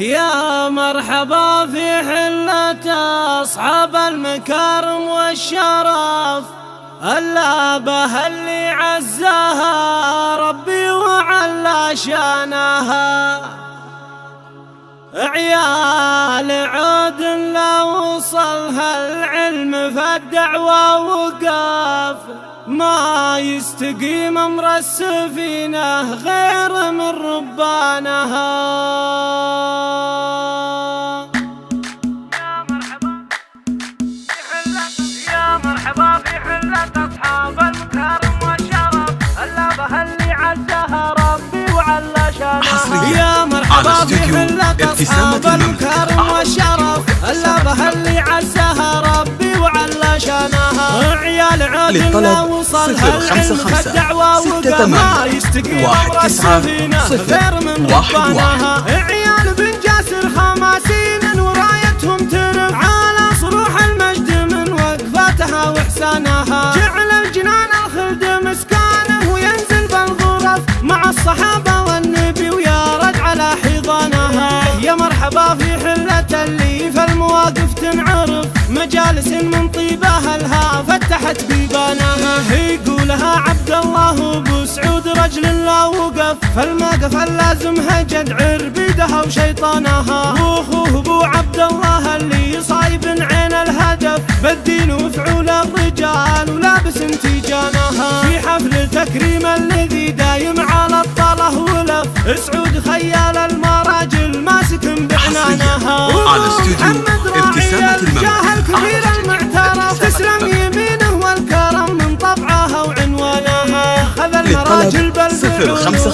يا مرحبا في حلة أصحاب المكارم والشرف، اللابة اللي عزاها ربي وعلى شانها. عيال عود لا وصلها العلم فالدعوة وقف، ما يستقيم أمر السفينة غير من ربانها. يا مرحبا في حلة أصحاب المكارم والشرف، اللابة اللي عزاها ربي وعلى شانها. يا مرحبا في حلة أصحاب المكارم والشرف، اللابة اللي عزاها ربي وعلى شانها. عيال عود لا وصلها العلم فالدعوة وقف، ما يستقيم أمر السفينة غير من ربانها. عيال بن جاسر خماسين ورايتهم ترف على صروح المجد من وقفاتها وإحسانها. جعل الجنان الخلد مسكانه وينزل بالغرف مع الصحابة والنبي ويارد على حضانها. يا مرحبا في حلة اللي في المواقف تنعرف، مجالس من طيبها لها فتحت بيبانها. يقولها عبد الله ابو سعود رجل لا وقف، فالموقف اللازمها جدع بيدها وشيطانها. واخوه ابو عبد الله اللي صايب عين الهدف، بالدين وفعول الرجال ولابس تيجانها. في حفل تكريم الذي دايم على الطله ولف، سعود خيال المراجل ماسك بعنانها. على استوديو ابتسامة الجاه الكبير المعترف، تسلم يمينه والكرم من طبعها وعنوانها. خذ المراجل بالفعول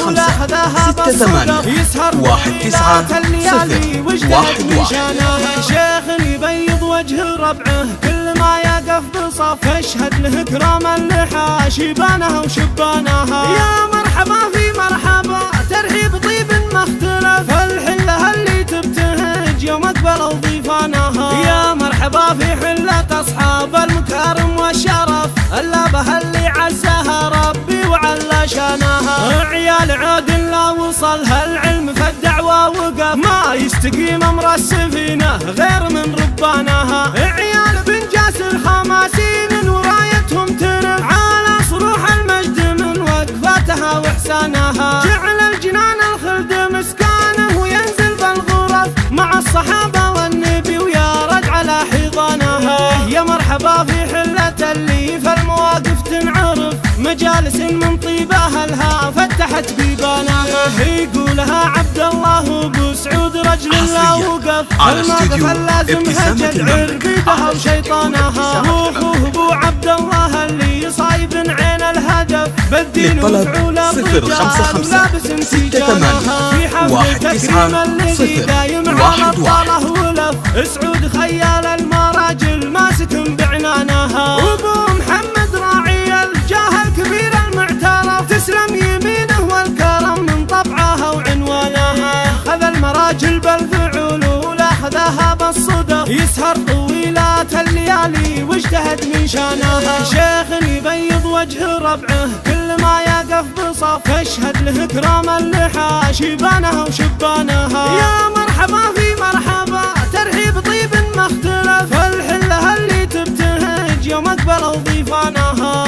ولاخذها بالصدف، يسهر 19 الليالي واجتهد بشانها. شيخ يبيض وجه ربعه كل ما يقف بصف، اشهد له كرام اللحى شيبانها وشبانها. يا مرحبا في مرحبا ترحيب طيب ما اختلف، الحلة اللي تبتهج يوم اقبلوا ضيفانها. يا مرحبا في حلة أصحاب المكارم والشرف، اللابة اللي عزاها ربي وعلى شانها. عيال عود لا وصلها العلم فالدعوة وقف، ما يستقيم أمر السفينة غير من ربانها. عيال بن جاسر خماسين ورايتهم ترف على صروح المجد من وقفاتها وإحسانها. جعل الجنان الخلد مسكانه وينزل بالغرف مع الصحابة والنبي ويارد على حضانها. يا مرحبا في حلة اللي في المواقف تنعرف، مجالس من طيبها لها فتحت بيبانها. يقولها عبد الله ابو سعود رجل لا وقف، الموقف اللازمها جدع بيدها وشيطانها. واخوه ابو عبد الله اللي صايب عين الهدف، بالدين وفعول الرجال ولابس تيجانها. في حفل تكريم الذي دايم على الطله ولف، سعود خيال المراجل ماسك بعنانها. وابو محمد راعي الجاه الكبير المعترف، تسلم يمينه والكرم من طبعها وعنوانها. خذ المراجل بالفعول ولاخذها بالصدف، يسهر طويلات الليالي واجتهد من شانها. شيخ يبيض وجه ربعه كل ما يقف بصف، اشهد له كرام اللحى شيبانها وشبانها. يا مرحبا في مرحبا ترحيب طيب ما اختلف، الحلة اللي تبتهج يوم اقبلوا ضيفانها.